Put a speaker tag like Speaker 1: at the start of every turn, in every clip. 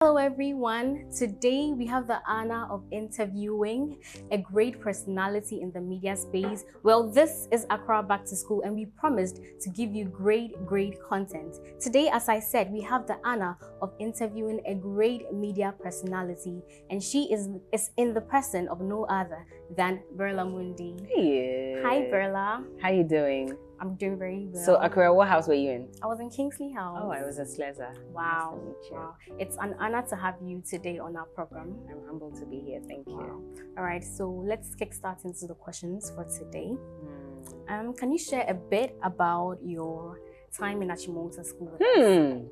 Speaker 1: Hello everyone, today we have the honor of interviewing a great personality in the media space. Well, this is Accra Back to School and we promised to give you great content. Today, as I said, we have the honor of interviewing a great media personality, and she is in the person of no other than Berla Mundi.
Speaker 2: Hey.
Speaker 1: Hi Berla.
Speaker 2: How you doing?
Speaker 1: I'm doing very well.
Speaker 2: So Accra, what house were you in?
Speaker 1: I was in Kingsley House.
Speaker 2: Oh, I was at Sleza.
Speaker 1: Wow.
Speaker 2: Nice to meet you.
Speaker 1: Wow. It's an honor to have you today on our program.
Speaker 2: I'm humbled to be here. Thank you.
Speaker 1: All right, so let's kickstart into the questions for today. Can you share a bit about your time in Achimota School with us?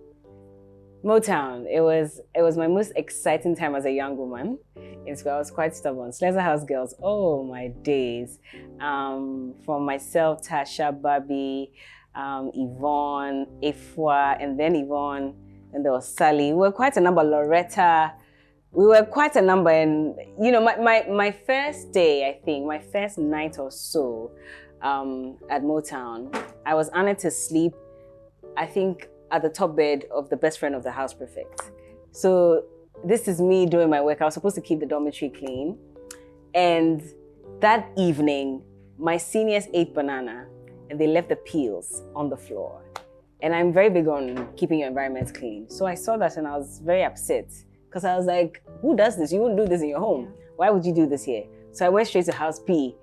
Speaker 2: Motown. It was my most exciting time as a young woman. In school, I was quite stubborn. Sleza House girls, oh my days. From myself, Tasha, Bobby, Yvonne, Ifwa, and then Yvonne, and there was Sally. We were quite a number, Loretta. We were quite a number, and you know, my first day, I think, my first night or so at Motown, I was honored to sleep, I think, at the top bed of the best friend of the house prefect. So this is me doing my work. I was supposed to keep the dormitory clean. And that evening, my seniors ate banana and they left the peels on the floor. And I'm very big on keeping your environment clean. So I saw that and I was very upset because I was like, who does this? You wouldn't do this in your home. Why would you do this here? So I went straight to House P,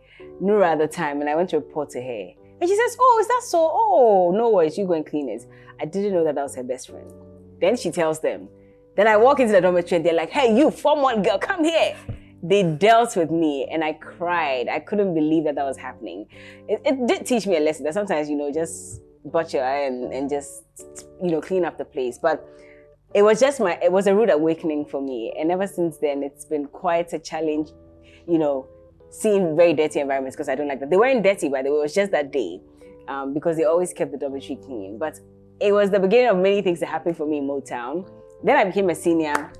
Speaker 2: Nura at the time, and I went to report to her. And she says, oh, is that so? Oh, no worries, you go and clean it. I didn't know that was her best friend. Then she tells them. Then I walk into the dormitory and they're like, hey, you Form 1 girl, come here. They dealt with me and I cried. I couldn't believe that was happening. It did teach me a lesson that sometimes, you know, just butt your eye and just, you know, clean up the place. But it was a rude awakening for me. And ever since then, it's been quite a challenge, you know, seeing very dirty environments because I don't like that. They weren't dirty, by the way, it was just that day because they always kept the dormitory clean. But it was the beginning of many things that happened for me in Motown. Then I became a senior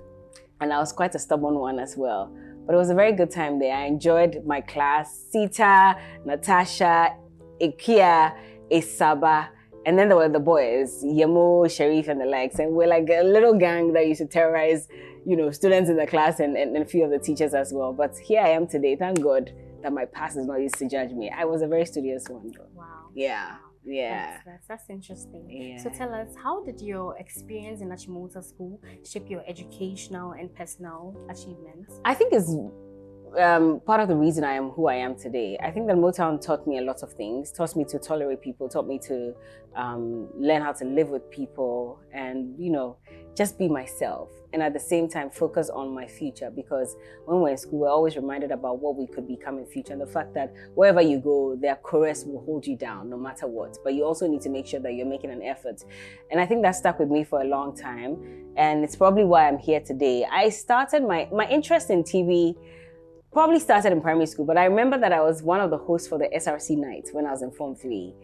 Speaker 2: and I was quite a stubborn one as well. But it was a very good time there. I enjoyed my class. Sita, Natasha, Ikia, Isaba, and then there were the boys, Yemo, Sharif, and the likes. And we're like a little gang that used to terrorize, you know, students in the class and a few of the teachers as well. But here I am today. Thank God that my past is not used to judge me. I was a very studious one, though.
Speaker 1: Wow.
Speaker 2: Yeah. Yeah.
Speaker 1: That's interesting.
Speaker 2: Yeah.
Speaker 1: So tell us, how did your experience in Achimota School shape your educational and personal achievements?
Speaker 2: I think it's part of the reason I am who I am today. I think that Motown taught me a lot of things, taught me to tolerate people, taught me to learn how to live with people and, you know, just be myself. And at the same time, focus on my future, because when we're in school, we're always reminded about what we could become in future and the fact that wherever you go, their chorus will hold you down no matter what. But you also need to make sure that you're making an effort. And I think that stuck with me for a long time. And it's probably why I'm here today. I started my interest in TV probably started in primary school, but I remember that I was one of the hosts for the SRC night when I was in Form 3.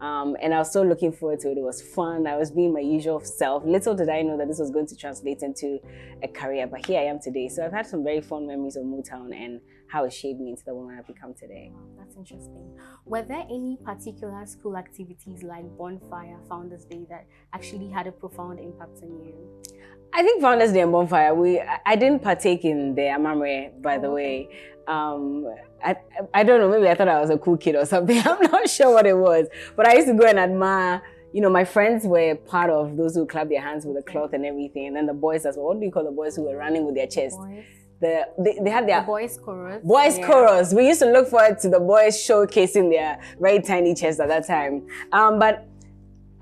Speaker 2: And I was so looking forward to it. It was fun. I was being my usual self. Little did I know that this was going to translate into a career, but here I am today. So I've had some very fond memories of Motown and how it shaped me into the woman I've become today.
Speaker 1: Wow, that's interesting. Were there any particular school activities like Bonfire, Founders Day that actually had a profound impact on you?
Speaker 2: I think Founders Day and Bonfire, I didn't partake in the Amamre, by the way. I don't know, maybe I thought I was a cool kid or something. I'm not sure what it was. But I used to go and admire, you know, my friends were part of those who clap their hands with a cloth and everything. And then the boys as well. What do you call the boys who were running with their chest?
Speaker 1: Boys.
Speaker 2: They had their...
Speaker 1: The boys' chorus.
Speaker 2: Boys' chorus. We used to look forward to the boys showcasing their very tiny chests at that time. But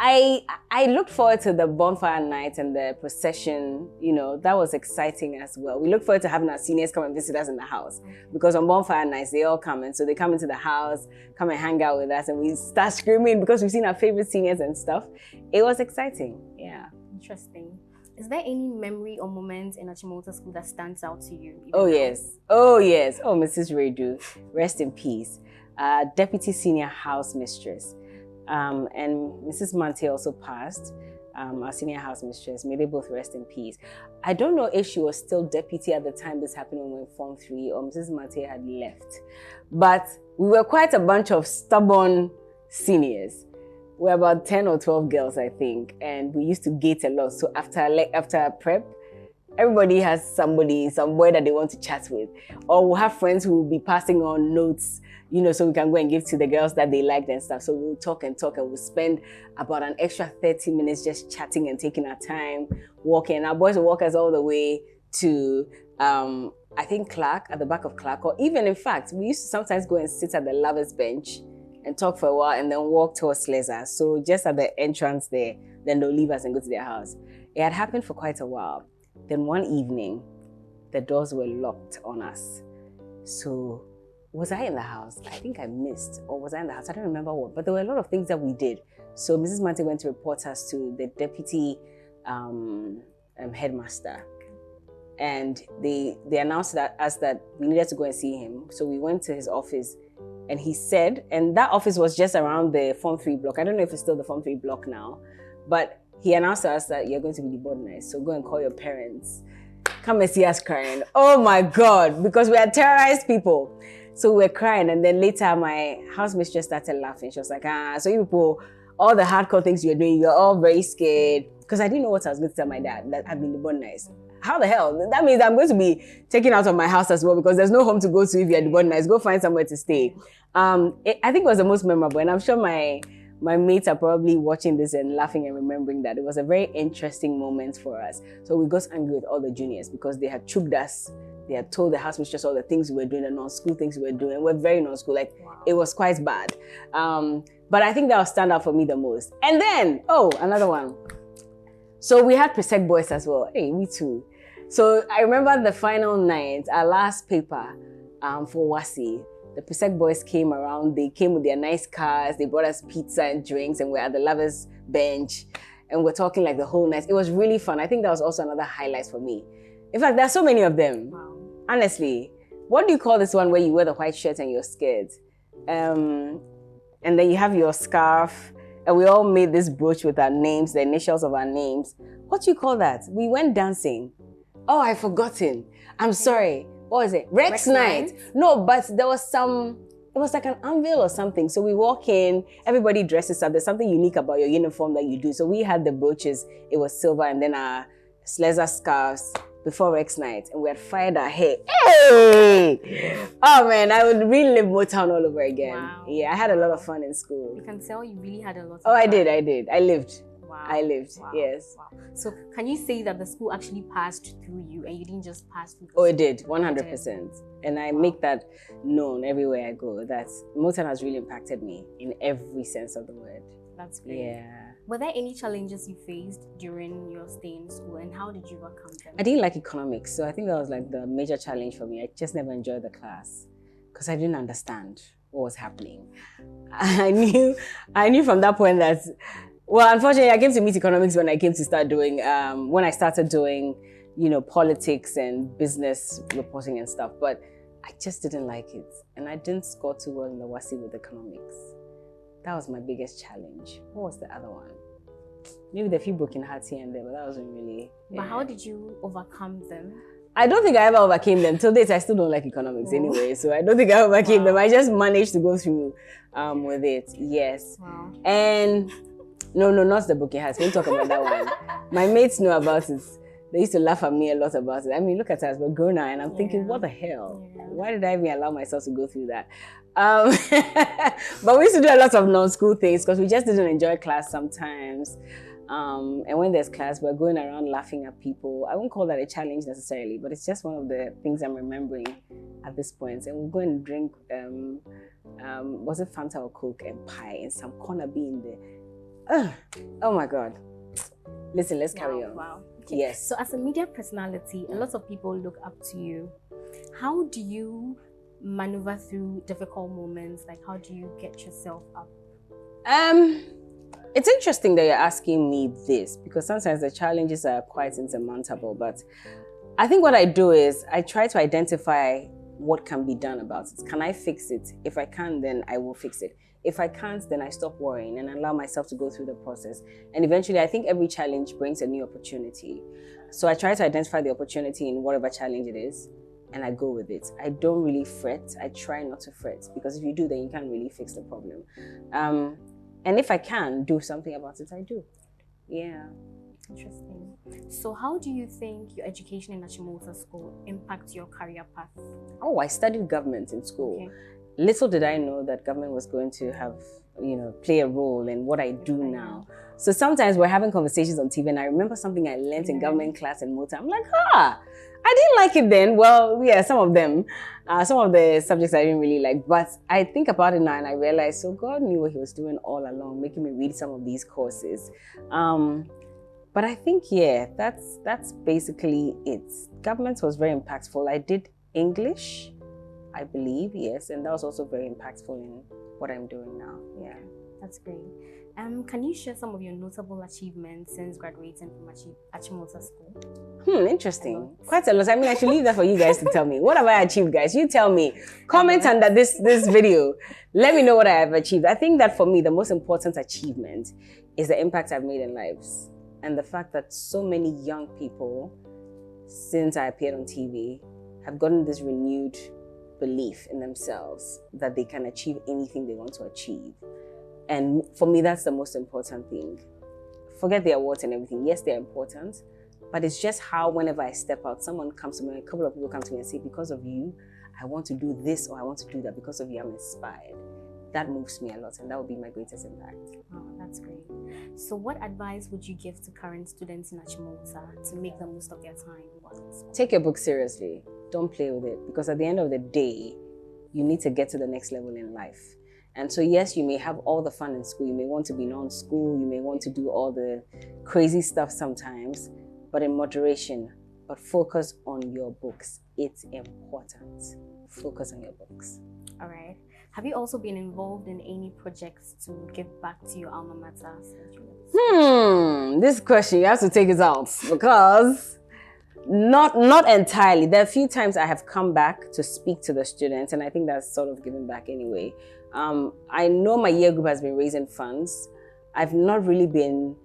Speaker 2: I looked forward to the bonfire night and the procession. You know, that was exciting as well. We look forward to having our seniors come and visit us in the house, because on bonfire nights they all come, and so they come into the house, come and hang out with us, and we start screaming because we've seen our favorite seniors and stuff. It was exciting. Yeah.
Speaker 1: Interesting. Is there any memory or moment in Achimota School that stands out to you?
Speaker 2: Oh yes. Oh yes. Oh, Mrs. Redu, rest in peace. Deputy Senior House Mistress. And Mrs. Mante also passed, our senior house mistress. May they both rest in peace. I don't know if she was still deputy at the time this happened when we were in Form 3, or Mrs. Mante had left. But we were quite a bunch of stubborn seniors. We were about 10 or 12 girls, I think, and we used to gate a lot. So after prep, everybody has somebody, some boy that they want to chat with. Or we'll have friends who will be passing on notes, you know, so we can go and give to the girls that they liked and stuff. So we'll talk and talk, and we'll spend about an extra 30 minutes just chatting and taking our time, walking. Our boys will walk us all the way to, I think Clark, at the back of Clark. Or even, in fact, we used to sometimes go and sit at the lovers bench and talk for a while and then walk towards Sleza. So just at the entrance there, then they'll leave us and go to their house. It had happened for quite a while. Then one evening, the doors were locked on us. So was I in the house? I think I missed. Or was I in the house? I don't remember what. But there were a lot of things that we did. So Mrs. Mante went to report us to the deputy headmaster. And they announced us that we needed to go and see him. So we went to his office. And he said, and that office was just around the Form 3 block. I don't know if it's still the Form 3 block now. But he announced to us that you're going to be deboarded. So go and call your parents. Come and see us crying. Oh my God, because we had terrorized people. So we were crying. And then later my house mistress started laughing. She was like, so you people, all the hardcore things you're doing, you're all very scared. Because I didn't know what I was going to tell my dad, that I've been deboarded. How the hell? That means I'm going to be taken out of my house as well, because there's no home to go to if you're deboarded. Go find somewhere to stay. I think it was the most memorable. And I'm sure my mates are probably watching this and laughing and remembering that. It was a very interesting moment for us. So we got angry with all the juniors because they had choked us. They had told the house mistress all the things we were doing, the non-school things we were doing. We're very non-school. Like, wow. It was quite bad. But I think that will stand out for me the most. And then, another one. So we had Presec boys as well. Hey, me too. So I remember the final night, our last paper for WASI. The Presec boys came around. They came with their nice cars. They brought us pizza and drinks, and we're at the lovers bench, and we're talking like the whole night. It was really fun. I think that was also another highlight for me. In fact, there are so many of them. Wow. Honestly, what do you call this one where you wear the white shirt and you're scared? And then you have your scarf, and we all made this brooch with our names, the initials of our names. What do you call that? We went dancing. Oh, I've forgotten. I'm sorry. What was it? Rex night. No, but there was it was like an unveil or something. So we walk in, everybody dresses up. There's something unique about your uniform that you do. So we had the brooches, it was silver, and then our Sleza scarves before Rex night. And we had fired our hair. Hey! Oh man, I would relive Motown all over again. Wow. Yeah, I had a lot of fun in school.
Speaker 1: You can tell you really had a lot of
Speaker 2: fun.
Speaker 1: I
Speaker 2: did. I lived.
Speaker 1: Wow.
Speaker 2: I lived,
Speaker 1: wow.
Speaker 2: Yes.
Speaker 1: Wow. So can you say that the school actually passed through you and you didn't just pass through the
Speaker 2: school? It did, 100%. And I make that known everywhere I go, that Motown has really impacted me in every sense of the word.
Speaker 1: That's great.
Speaker 2: Yeah.
Speaker 1: Were there any challenges you faced during your stay in school, and how did you overcome them?
Speaker 2: I didn't like economics, so I think that was like the major challenge for me. I just never enjoyed the class because I didn't understand what was happening. I knew from that point that, well, unfortunately, I came to meet economics when I came to start doing, when I started doing, politics and business reporting and stuff. But I just didn't like it. And I didn't score too well in the WASI with economics. That was my biggest challenge. What was the other one? Maybe the few broken hearts here and there, but that wasn't really...
Speaker 1: But how did you overcome them?
Speaker 2: I don't think I ever overcame them. Till date, I still don't like economics anyway. So I don't think I overcame them. I just managed to go through with it. Yes.
Speaker 1: Wow.
Speaker 2: And... No, not the broken hearts. We don't talk about that one. My mates know about it. They used to laugh at me a lot about it. I mean, look at us, we're grown now, and I'm thinking, what the hell? Yeah. Why did I even allow myself to go through that? But we used to do a lot of non-school things because we just didn't enjoy class sometimes. And when there's class, we're going around laughing at people. I won't call that a challenge necessarily, but it's just one of the things I'm remembering at this point. And we'll go and drink, was it Fanta or Coke and pie and some corner bean there. Oh my God. Listen, let's carry on.
Speaker 1: Wow. Okay.
Speaker 2: Yes.
Speaker 1: So as a media personality, a lot of people look up to you. How do you maneuver through difficult moments? Like, how do you get yourself up?
Speaker 2: It's interesting that you're asking me this because sometimes the challenges are quite insurmountable. But I think what I do is I try to identify what can be done about it. Can I fix it? If I can, then I will fix it. If I can't, then I stop worrying and allow myself to go through the process. And eventually, I think every challenge brings a new opportunity. So I try to identify the opportunity in whatever challenge it is, and I go with it. I don't really fret. I try not to fret, because if you do, then you can't really fix the problem. And if I can do something about it, I do. Yeah.
Speaker 1: Interesting. So how do you think your education in Achimota School impacts your career path?
Speaker 2: Oh, I studied government in school.
Speaker 1: Okay.
Speaker 2: Little did I know that government was going to have, play a role in what I do now. So sometimes we're having conversations on TV, and I remember something I learned in government class in Motor. I'm like, I didn't like it then. Well, yeah, some of them, some of the subjects I didn't really like. But I think about it now and I realize, so God knew what he was doing all along, making me read some of these courses. But I think, yeah, that's basically it. Government was very impactful. I did English, I believe, yes. And that was also very impactful in what I'm doing now. Yeah.
Speaker 1: That's great. Can you share some of your notable achievements since graduating from Achimota School?
Speaker 2: Interesting. Quite a lot. I mean, I should leave that for you guys to tell me. What have I achieved, guys? You tell me. Comment under this video. Let me know what I have achieved. I think that for me, the most important achievement is the impact I've made in lives. And the fact that so many young people, since I appeared on TV, have gotten this renewed belief in themselves that they can achieve anything they want to achieve. And for me, that's the most important thing. Forget the awards and everything. Yes, they're important, but it's just how whenever I step out, someone comes to me, a couple of people come to me and say, because of you, I want to do this or I want to do that. Because of you, I'm inspired. That moves me a lot, and that would be my greatest impact.
Speaker 1: Oh, that's great. So what advice would you give to current students in Achimota to make the most of their time?
Speaker 2: Take your book seriously. Don't play with it, because at the end of the day, you need to get to the next level in life. And so yes, you may have all the fun in school. You may want to be non-school. You may want to do all the crazy stuff sometimes, but in moderation. But focus on your books. It's important. Focus on your books.
Speaker 1: All right. Have you also been involved in any projects to give back to your alma mater?
Speaker 2: This question, you have to take it out, because not entirely. There are a few times I have come back to speak to the students, and I think that's sort of giving back anyway. I know my year group has been raising funds. I've not really been,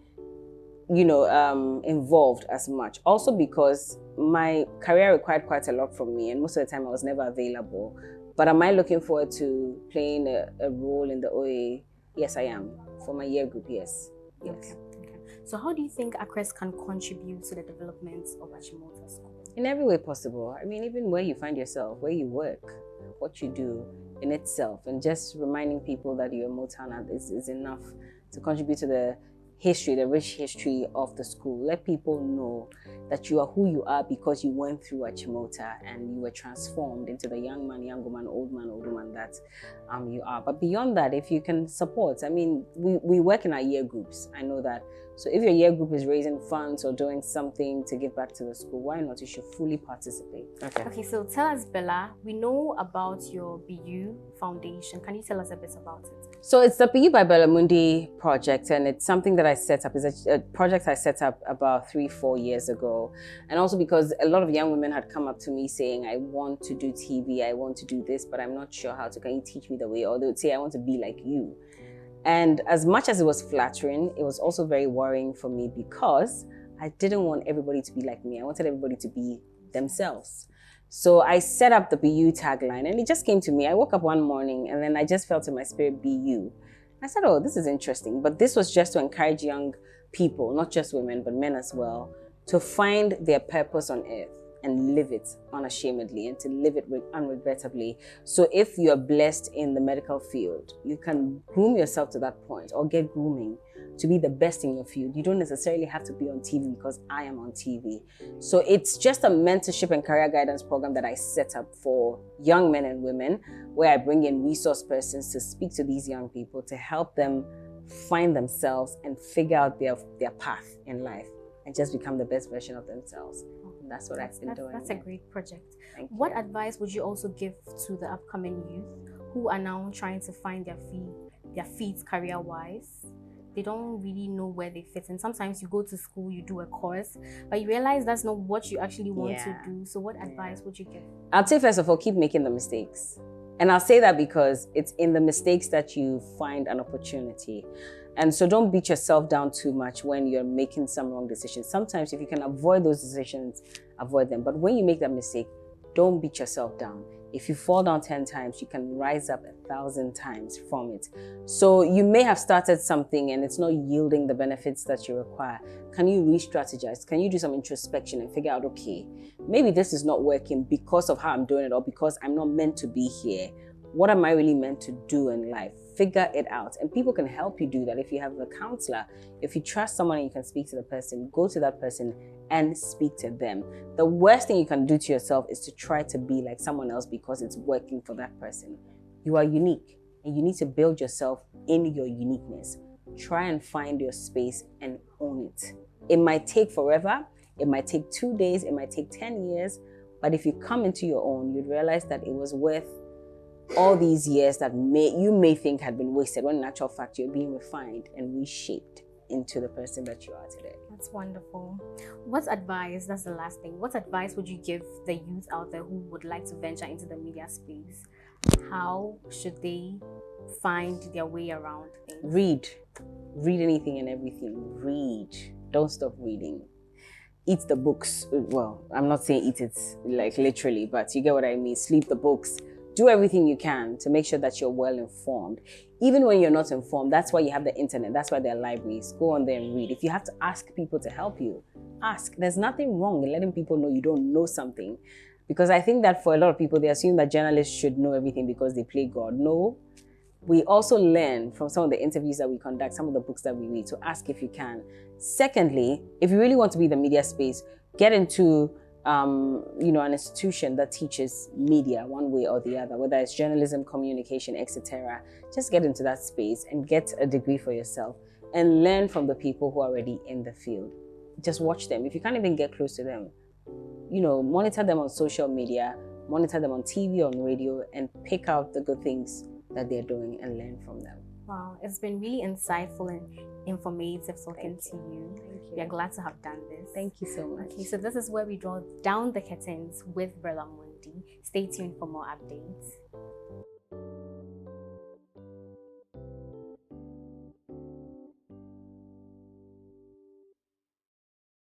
Speaker 2: involved as much. Also because my career required quite a lot from me, and most of the time I was never available. But am I looking forward to playing a role in the OA? Yes, I am. For my year group, yes. Yes.
Speaker 1: Okay. So how do you think ACRES can contribute to the development of Achimota School?
Speaker 2: In every way possible. I mean, even where you find yourself, where you work, what you do in itself, and just reminding people that you're a Motown is enough to contribute to the history, the rich history of the school. Let people know that you are who you are because you went through Achimota and you were transformed into the young man, young woman, old woman that you are. But beyond that, if you can support, I mean, we work in our year groups. I know that. So if your year group is raising funds or doing something to give back to the school, why not? You should fully participate.
Speaker 1: Okay, so tell us, Berla, we know about your BU Foundation. Can you tell us a bit about it?
Speaker 2: So it's the BU by Berla Mundi project, and it's something that I set up. It's a project I set up about 3-4 years ago. And also because a lot of young women had come up to me saying, I want to do TV, I want to do this, but I'm not sure how to. Can you teach me the way? Or they would say, I want to be like you. And as much as it was flattering, it was also very worrying for me because I didn't want everybody to be like me. I wanted everybody to be themselves. So I set up the BU tagline, and it just came to me. I woke up one morning and then I just felt in my spirit, BU. I said, oh, this is interesting. But this was just to encourage young people, not just women, but men as well, to find their purpose on earth and live it unashamedly and to live it unregrettably. So if you're blessed in the medical field, you can groom yourself to that point or get grooming to be the best in your field. You don't necessarily have to be on TV because I am on TV. So it's just a mentorship and career guidance program that I set up for young men and women, where I bring in resource persons to speak to these young people to help them find themselves and figure out their path in life and just become the best version of themselves. And that's what I've been doing.
Speaker 1: That's a great project.
Speaker 2: Thank you.
Speaker 1: What advice would you also give to the upcoming youth who are now trying to find their feet career-wise? They don't really know where they fit in. Sometimes you go to school, you do a course, but you realize that's not what you actually want to do. So what advice would you give?
Speaker 2: I'd say, first of all, keep making the mistakes. And I'll say that because it's in the mistakes that you find an opportunity. And so don't beat yourself down too much when you're making some wrong decisions. Sometimes if you can avoid those decisions, avoid them. But when you make that mistake, don't beat yourself down. If you fall down 10 times, you can rise up 1,000 times from it. So you may have started something and it's not yielding the benefits that you require. Can you re-strategize? Can you do some introspection and figure out, okay, maybe this is not working because of how I'm doing it or because I'm not meant to be here. What am I really meant to do in life? Figure it out. And people can help you do that. If you have a counselor, if you trust someone and you can speak to the person, go to that person and speak to them. The worst thing you can do to yourself is to try to be like someone else because it's working for that person. You are unique and you need to build yourself in your uniqueness. Try and find your space and own it. It might take forever. It might take 2 days. It might take 10 years. But if you come into your own, you'd realize that it was worth all these years that you may think had been wasted, when in actual fact you're being refined and reshaped into the person that you are today.
Speaker 1: That's wonderful. What advice, that's the last thing, what advice would you give the youth out there who would like to venture into the media space? How should they find their way around things?
Speaker 2: Read anything and everything. Read. Don't stop reading. Eat the books. Well, I'm not saying eat it like literally, but you get what I mean. Sleep the books. Do everything you can to make sure that you're well informed. Even when you're not informed, that's why you have the internet. That's why there are libraries. Go on there and read. If you have to ask people to help you, ask. There's nothing wrong in letting people know you don't know something. Because I think that for a lot of people, they assume that journalists should know everything because they play God. No. We also learn from some of the interviews that we conduct, some of the books that we read. So ask if you can. Secondly, if you really want to be in the media space, get into an institution that teaches media one way or the other, whether it's journalism, communication, etc. Just get into that space and get a degree for yourself and learn from the people who are already in the field. Just watch them. If you can't even get close to them, monitor them on social media, monitor them on TV, on radio, and pick out the good things that they're doing and learn from them.
Speaker 1: Wow, it's been really insightful and informative talking to you.
Speaker 2: Thank you.
Speaker 1: We are glad to have done this.
Speaker 2: Thank you so much.
Speaker 1: Okay, so this is where we draw down the curtains with Berla Mundi. Stay tuned for more updates.